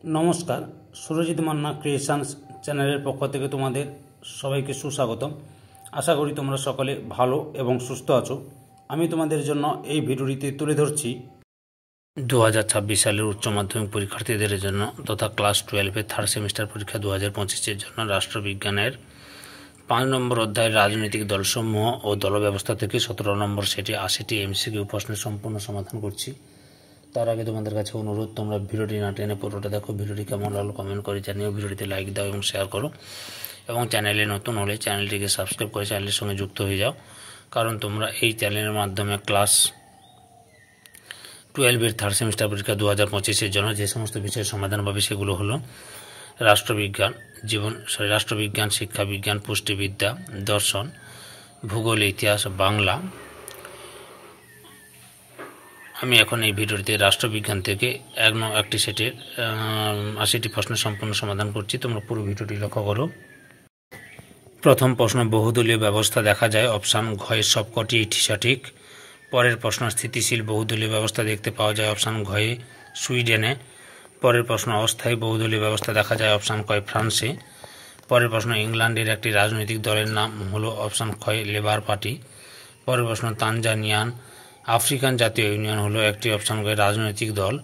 নমস্কার, সুরজিৎ মান্না ক্রিয়েশনস চ্যানেলের পক্ষ থেকে তোমাদের সবাইকে সুস্বাগতম। আশা করি তোমরা সকলে ভালো এবং সুস্থ আছো। আমি তোমাদের জন্য এই ভিডিওটিতে তুলে ধরছি 2026 সালের উচ্চ মাধ্যমিক পরীক্ষার্থীদের জন্য তথা ক্লাস 12-এর থার্ড সেমিস্টার পরীক্ষা 2025-এর জন্য রাষ্ট্রবিজ্ঞানের 5 নম্বর অধ্যায়ের রাজনৈতিক দলসমূহ ও দল ব্যবস্থা থেকে 17 নম্বর সেটে 80টি এমসিকিউ প্রশ্নের সম্পূর্ণ সমাধান করছি। তার আগে তোমাদের কাছে অনুরোধ, তোমরা ভিডিওটি না টেনে পুরোটা দেখো। ভিডিওটি কেমন লাগলো কমেন্ট করে জানিও, ভিডিওটিতে লাইক দাও এবং শেয়ার করো, এবং চ্যানেলে নতুন হলে চ্যানেলটিকে সাবস্ক্রাইব করে চ্যানেলের সঙ্গে যুক্ত হয়ে যাও, কারণ তোমরা এই চ্যানেলের মাধ্যমে ক্লাস 12-এর থার্ড সেমিস্টার পরীক্ষা 2025-এর জন্য যে সমস্ত বিষয়ের সমাধান পাবে সেগুলো হলো রাষ্ট্রবিজ্ঞান, শিক্ষাবিজ্ঞান, পুষ্টিবিদ্যা, দর্শন, ভূগোল, ইতিহাস, বাংলা। আমি এখন এই ভিডিওটিতে রাষ্ট্রবিজ্ঞান থেকে একটি সেটের 80টি প্রশ্নের সম্পূর্ণ সমাধান করছি। তোমরা পুরো ভিডিওটি লক্ষ্য করো। প্রথম প্রশ্ন, বহুদলীয় ব্যবস্থা দেখা যায় অপশান ঘয়ে সবকটি সঠিক। পরের প্রশ্ন, স্থিতিশীল বহুদলীয় ব্যবস্থা দেখতে পাওয়া যায় অপশান ঘয়ে সুইডেনে। পরের প্রশ্ন, অস্থায়ী বহুদলীয় ব্যবস্থা দেখা যায় অপশান কয় ফ্রান্সে। পরের প্রশ্ন, ইংল্যান্ডের একটি রাজনৈতিক দলের নাম হলো অপশান কয় লেবার পার্টি। পরের প্রশ্ন, তানজানিয়ান আফ্রিকান জাতীয় ইউনিয়ন হলো একটি অপশান কয় রাজনৈতিক দল।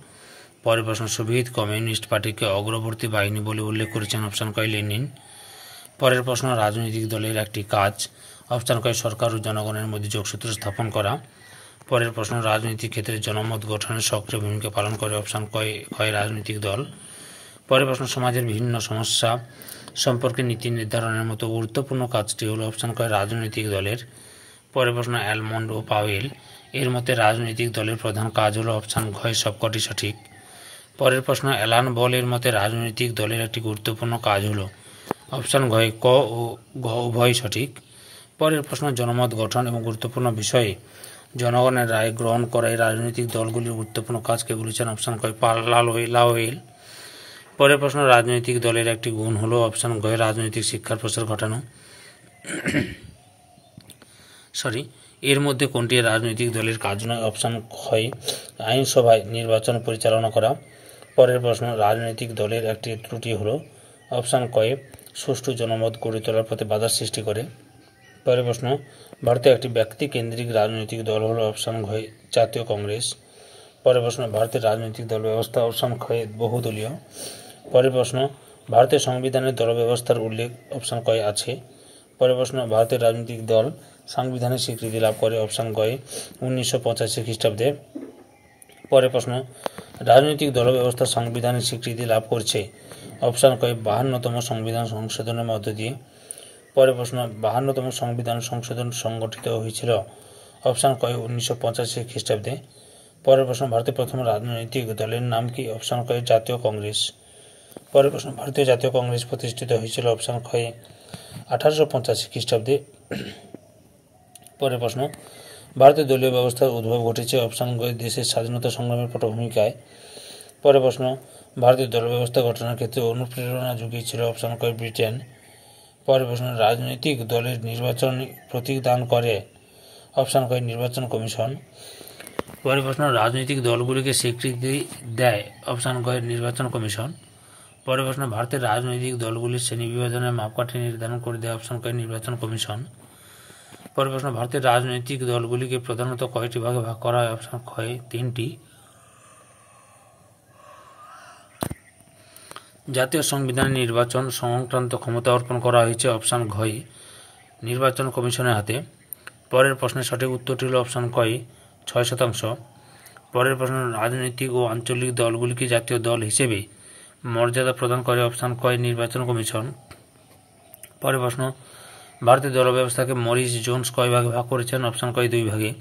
পরের প্রশ্ন, সোভিয়েত কমিউনিস্ট পার্টিকে অগ্রবর্তী বাহিনী বলে উল্লেখ করেছেন অপশান কয় লেনিন। পরের প্রশ্ন, রাজনৈতিক দলের একটি কাজ অপশান কয় সরকার ও জনগণের মধ্যে যোগসূত্র স্থাপন করা। পরের প্রশ্ন, রাজনৈতিক ক্ষেত্রে জনমত গঠনের সক্রিয় ভূমিকা পালন করে অপশান কয় রাজনৈতিক দল। পরের প্রশ্ন, সমাজের বিভিন্ন সমস্যা সম্পর্কে নীতি নির্ধারণের মতো গুরুত্বপূর্ণ কাজটি হলো অপশান কয় রাজনৈতিক দলের। পরের প্রশ্ন, অ্যালমন্ড ও পাওয়েল এর মতে রাজনৈতিক দলের প্রধান কাজ হলো অপশান ঘয় সবকটি সঠিক। পরের প্রশ্ন, অ্যালান বল এর মতে রাজনৈতিক দলের একটি গুরুত্বপূর্ণ কাজ হলো অপশান ঘয় ক ও ঘ উভয় সঠিক। পরের প্রশ্ন, জনমত গঠন এবং গুরুত্বপূর্ণ বিষয়ে জনগণের রায় গ্রহণ করায় রাজনৈতিক দলগুলির গুরুত্বপূর্ণ কাজকে বলেছেন অপশান কয় লাওয়েল। পরের প্রশ্ন, রাজনৈতিক দলের একটি গুণ হলো অপশান ঘয় রাজনৈতিক শিক্ষার প্রসার ঘটানো। এর মধ্যে কোনটি রাজনৈতিক দলের কাজ নয়? অপশান ক্ষয় আইনসভায় নির্বাচন পরিচালনা করা। পরের প্রশ্ন, রাজনৈতিক দলের একটি ত্রুটি হলো অপশান কয়ে সুষ্ঠু জনমত গড়ে তোলার পথে বাধার সৃষ্টি করে। পরের প্রশ্ন, ভারতে একটি ব্যক্তি কেন্দ্রিক রাজনৈতিক দল হলো অপশান ঘয় জাতীয় কংগ্রেস। পরের প্রশ্ন, ভারতের রাজনৈতিক দল ব্যবস্থা অপশান ক্ষয়ে বহুদলীয়। পরের প্রশ্ন, ভারতের সংবিধানের দল ব্যবস্থার উল্লেখ অপশান কয় আছে। পরের প্রশ্ন, ভারতের রাজনৈতিক দল সাংবিধানিক স্বীকৃতি লাভ করে অপশান গয়ে 1985 খ্রিস্টাব্দে। পরের প্রশ্ন, রাজনৈতিক দল ব্যবস্থা সাংবিধানিক স্বীকৃতি লাভ করছে অপশান কয় 52তম সংবিধান সংশোধনের মধ্য দিয়ে। পরের প্রশ্ন, 52তম সংবিধান সংশোধন সংগঠিত হয়েছিল অপশান কয় 1985 খ্রিস্টাব্দে। পরের প্রশ্ন, ভারতের প্রথম রাজনৈতিক দলের নাম কি? অপশান কয় জাতীয় কংগ্রেস। পরের প্রশ্ন, ভারতীয় জাতীয় কংগ্রেস প্রতিষ্ঠিত হয়েছিল অপশান কয় 1885 খ্রিস্টাব্দে। পরের প্রশ্ন, ভারতের দলীয় ব্যবস্থার উদ্ভব ঘটেছে অপশান গয় দেশের স্বাধীনতা সংগ্রামের পটভূমিকায়। পরের প্রশ্ন, ভারতের দল ব্যবস্থা গঠনের ক্ষেত্রে অনুপ্রেরণা জুগিয়েছিল অপশান কয় ব্রিটেন। পরের প্রশ্ন, রাজনৈতিক দলের নির্বাচন প্রতীক দান করে অপশান কয় নির্বাচন কমিশন। পরের প্রশ্ন, রাজনৈতিক দলগুলিকে স্বীকৃতি দেয় অপশান কয় নির্বাচন কমিশন। পরের প্রশ্ন, ভারতের রাজনৈতিক দলগুলির শ্রেণী বিভাজনের মাপকাঠি নির্ধারণ করে দেয় অপশান কয় নির্বাচন কমিশন। পরের প্রশ্ন, ভারতের রাজনৈতিক দলগুলিকে প্রধানত কয়টি ভাগে ভাগ করা হয়? অপশান কয় 3টি। জাতীয় সংবিধানে নির্বাচন সংক্রান্ত ক্ষমতা অর্পণ করা হয়েছে অপশান ঘয় নির্বাচন কমিশনের হাতে। পরের প্রশ্নের সঠিক উত্তরটি হল অপশান কয় 6%। পরের প্রশ্ন, রাজনৈতিক ও আঞ্চলিক দলগুলিকে জাতীয় দল হিসেবে মর্যাদা প্রদান করে অপশান কয় নির্বাচন কমিশন। পরের প্রশ্ন, ভারতীয় দল ব্যবস্থাকে মরিস জোন্স কয় ভাগে ভাগ করেছেন? অপশান কয় 2 ভাগে।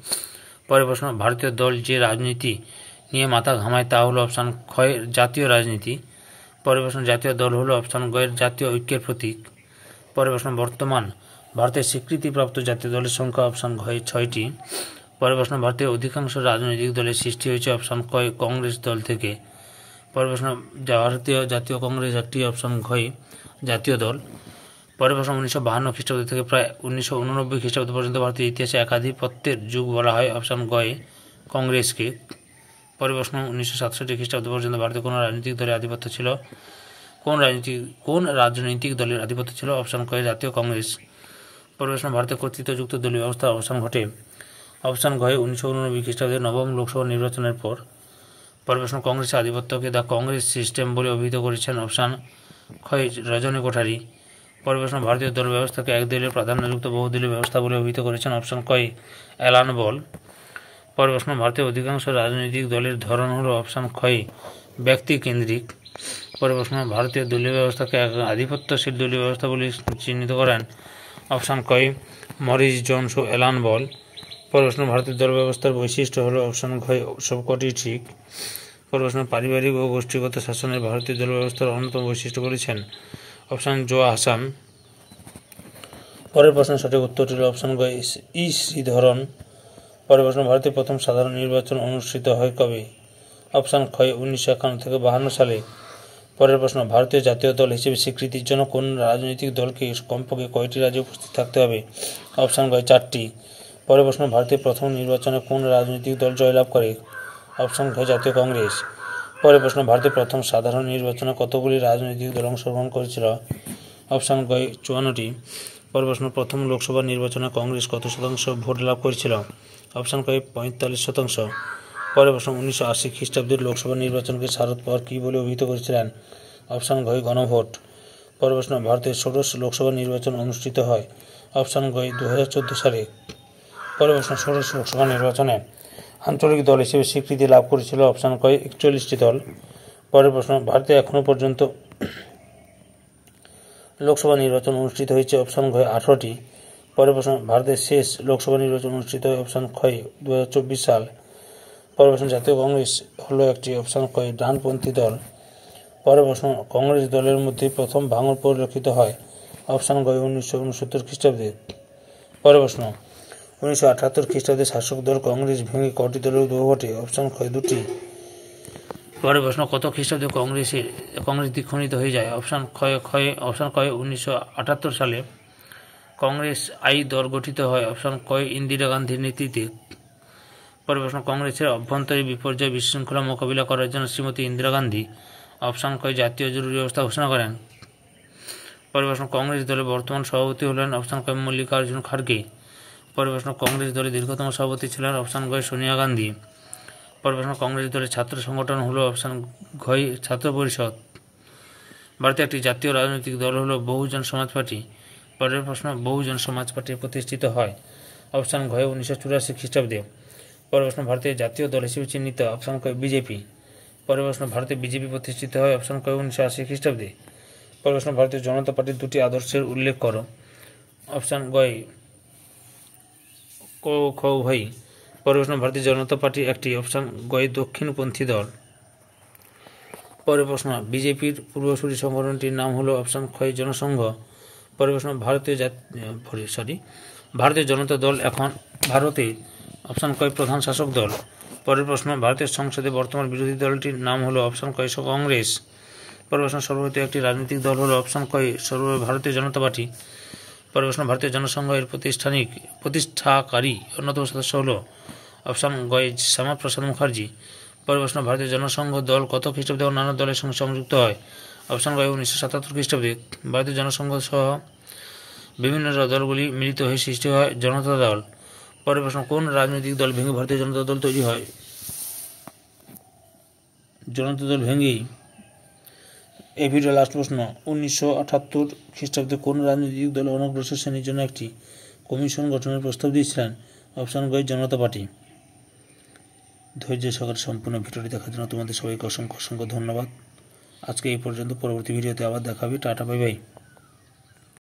পরের প্রশ্ন, ভারতীয় দল যে রাজনীতি নিয়ে মাথা ঘামায় তা হলো অপশান ক্ষয় জাতীয় রাজনীতি। পরের প্রশ্ন, জাতীয় দল হলো অপশান গয়ের জাতীয় ঐক্যের প্রতীক। পরের প্রশ্ন, বর্তমান ভারতের স্বীকৃতিপ্রাপ্ত জাতীয় দলের সংখ্যা অপশান ঘয় 6টি। পরের প্রশ্ন, ভারতের অধিকাংশ রাজনৈতিক দলের সৃষ্টি হয়েছে অপশান কয় কংগ্রেস দল থেকে। পরের প্রশ্ন, ভারতীয় জাতীয় কংগ্রেস একটি অপশান ঘয় জাতীয় দল। পরের প্রশ্ন, 1952 খ্রিস্টাব্দ থেকে প্রায় 1989 খ্রিস্টাব্দ পর্যন্ত ভারতের ইতিহাসে একাধিপত্যের যুগ বলা হয় অপশান গয়ে কংগ্রেসকে। পরের প্রশ্ন 1967 খ্রিস্টাব্দ পর্যন্ত ভারতে কোন রাজনৈতিক দলের আধিপত্য ছিল? কোন রাজনৈতিক দলের আধিপত্য ছিল? অপশন ক জাতীয় কংগ্রেস। পরের প্রশ্ন ভারতে কর্তৃত্বযুক্ত দলীয় ব্যবস্থার অবসান ঘটে। অপশন ঘ 1989 খ্রিস্টাব্দে নবম লোকসভা নির্বাচনের পর। পরের প্রশ্ন কংগ্রেসের আধিপত্যকে দ্য কংগ্রেস সিস্টেম বলে অভিহিত করেছেন। অপশন খ রজনী কোঠারি। পরের প্রশ্ন ভারতীয় দল ব্যবস্থাকে একদলীয় প্রাধান্যযুক্ত বহুদলীয় ব্যবস্থা বলে অভিহিত করেছেন। অপশন ক অ্যালান বল। পরের প্রশ্ন ভারতের অধিকাংশ রাজনৈতিক দলের ধরন হল। অপশন খ ব্যক্তি কেন্দ্রিক। পরের প্রশ্ন ভারতীয় দলীয় ব্যবস্থাকে এক আধিপত্যশীল দলীয় ব্যবস্থা বলে চিহ্নিত করেন। অপশন ক মরিস জোনস ও অ্যালান বল। পরের প্রশ্ন ভারতের দল ব্যবস্থার বৈশিষ্ট্য হল। অপশন ঘ সবকটি ঠিক। পরের প্রশ্ন পারিবারিক ও গোষ্ঠীগত শাসনের ভারতীয় দল ব্যবস্থার অন্যতম বৈশিষ্ট্য বলেছেন। অপশন জো আসাম। পরের প্রশ্ন সঠিক উত্তরটি হল অপশন ঘ শ্রীধরন। পরের প্রশ্ন ভারতের প্রথম সাধারণ নির্বাচন অনুষ্ঠিত হয় কবে? অপশন খ 1951 থেকে 52 সালে। পরের প্রশ্ন ভারতীয় জাতীয় দল হিসেবে স্বীকৃতির জন্য কোন রাজনৈতিক দলকে কমপক্ষে কয়টি রাজ্যে উপস্থিত থাকতে হবে? অপশন ঘ 4টি। পরের প্রশ্ন ভারতের প্রথম নির্বাচনে কোন রাজনৈতিক দল জয়লাভ করে? অপশন ঘ জাতীয় কংগ্রেস। পরের প্রশ্ন ভারতের প্রথম সাধারণ নির্বাচনে কতগুলি রাজনৈতিক দল অংশগ্রহণ করেছিল? অপশন ঘ 54টি। পরের প্রশ্ন প্রথম লোকসভা নির্বাচনে কংগ্রেস কত শতাংশ ভোট লাভ করেছিল? অপশন ক 45%। পরের প্রশ্ন 1980 খ্রিস্টাব্দের লোকসভা নির্বাচনকে শারদ পাওয়ার কী বলে অভিহিত করেছিলেন? অপশন ঘ গণভোট। পরের প্রশ্ন ভারতের ষোড়শ লোকসভা নির্বাচন অনুষ্ঠিত হয়। অপশন ঘ 2014 সালে। পরের প্রশ্ন ষোড়শ লোকসভা নির্বাচনে আঞ্চলিক দল হিসেবে স্বীকৃতি লাভ করেছিল। অপশন ক 41টি দল। পরের প্রশ্ন ভারতে এখনও পর্যন্ত লোকসভা নির্বাচন অনুষ্ঠিত হয়েছে। অপশন ঘ 18টি। পরের প্রশ্ন ভারতের শেষ লোকসভা নির্বাচন অনুষ্ঠিত হয়। অপশন খ 2024 সাল। পরের প্রশ্ন জাতীয় কংগ্রেস হলো একটি। অপশন খ ডানপন্থী দল। পরের প্রশ্ন কংগ্রেস দলের মধ্যে প্রথম ভাঙন পরিলক্ষিত হয়। অপশন ঘ 1969 খ্রিস্টাব্দে। পরের প্রশ্ন 1978 খ্রিস্টাব্দে শাসক দল কংগ্রেস ভেঙে কটি দলের উদ্ভব ঘটে? অপশন খ 2টি। পরের প্রশ্ন কত খ্রিস্টাব্দে কংগ্রেস দ্বিখণ্ডিত হয়ে যায়? অপশন খ 1978 সালে। কংগ্রেস আই দল গঠিত হয়। অপশন ক ইন্দিরা গান্ধীর নেতৃত্বে। পরের প্রশ্ন কংগ্রেসের অভ্যন্তরীণ বিপর্যয় বিশৃঙ্খলা মোকাবিলা করার জন্য শ্রীমতী ইন্দিরা গান্ধী অপশন ক জাতীয় জরুরি অবস্থা ঘোষণা করেন। পরের প্রশ্ন কংগ্রেস দলের বর্তমান সভাপতি হলেন। অপশন ক মল্লিকার্জুন খাড়গে। পরের প্রশ্ন কংগ্রেস দলের দীর্ঘতম সভাপতি ছিলেন। অপশন গ সোনিয়া গান্ধী। পরের প্রশ্ন কংগ্রেস দলের ছাত্র সংগঠন হলো। অপশন ঘ ছাত্র পরিষদ। ভারতে একটি জাতীয় রাজনৈতিক দল হলো বহুজন সমাজ পার্টি। পরের প্রশ্ন বহুজন সমাজ পার্টি প্রতিষ্ঠিত হয়। অপশন ঘ 1984 খ্রিস্টাব্দে। পরের প্রশ্ন ভারতের জাতীয় দল হিসেবে চিহ্নিত। অপশন ক বিজেপি। পরের প্রশ্ন ভারতে বিজেপি প্রতিষ্ঠিত হয়। অপশন ক 1980 খ্রিস্টাব্দে। পরের প্রশ্ন ভারতীয় জনতা পার্টির দুটি আদর্শের উল্লেখ করো। অপশন গ খ উভয়ই। পরের প্রশ্ন ভারতীয় জনতা পার্টি একটি। অপশন গ দক্ষিণপন্থী দল। পরের প্রশ্ন বিজেপির পূর্বসূরি সংগঠনটির নাম হলো। অপশন খ জনসংঘ। পরের প্রশ্ন ভারতীয় জনতা দল এখন ভারতে অপশন ক প্রধান শাসক দল। পরের প্রশ্ন ভারতের সংসদে বর্তমান বিরোধী দলটির নাম হলো। অপশন ক কংগ্রেস। পরের প্রশ্ন সর্বভারতীয় একটি রাজনৈতিক দল হলো। অপশন ক ভারতীয় জনতা পার্টি। পরের প্রশ্ন ভারতীয় জনসংঘ এর প্রতিষ্ঠাকারী অন্যতম সদস্য হলো। অপশন গ শ্যামাপ্রসাদ মুখার্জি। পরের প্রশ্ন ভারতীয় জনসংঘ দল কত খ্রিস্টাব্দে অন্যান্য দলের সঙ্গে সংযুক্ত হয়? অপশন গ 1977 খ্রিস্টাব্দে। ভারতীয় জনসংঘ সহ বিভিন্ন দলগুলি মিলিত হয়ে সৃষ্টি হয় জনতা দল। পরের প্রশ্ন কোন রাজনৈতিক দল ভেঙে ভারতীয় জনতা দল তৈরি হয়? জনতা দল ভেঙেই। এই ভিডিও লাস্ট প্রশ্ন 1978 খ্রিস্টাব্দে কোন রাজনৈতিক দল অনগ্রসর শ্রেণীর জন্য একটি কমিশন গঠনের প্রস্তাব দিয়েছিলেন? অপশন গ জনতা পার্টি। ধৈর্য সহকারে সম্পূর্ণ ভিডিওটি দেখার জন্য তোমাদের সবাইকে অসংখ্য ধন্যবাদ। আজকে এই পর্যন্ত। পরবর্তী ভিডিওতে আবার দেখা হবে। Tata bye bye.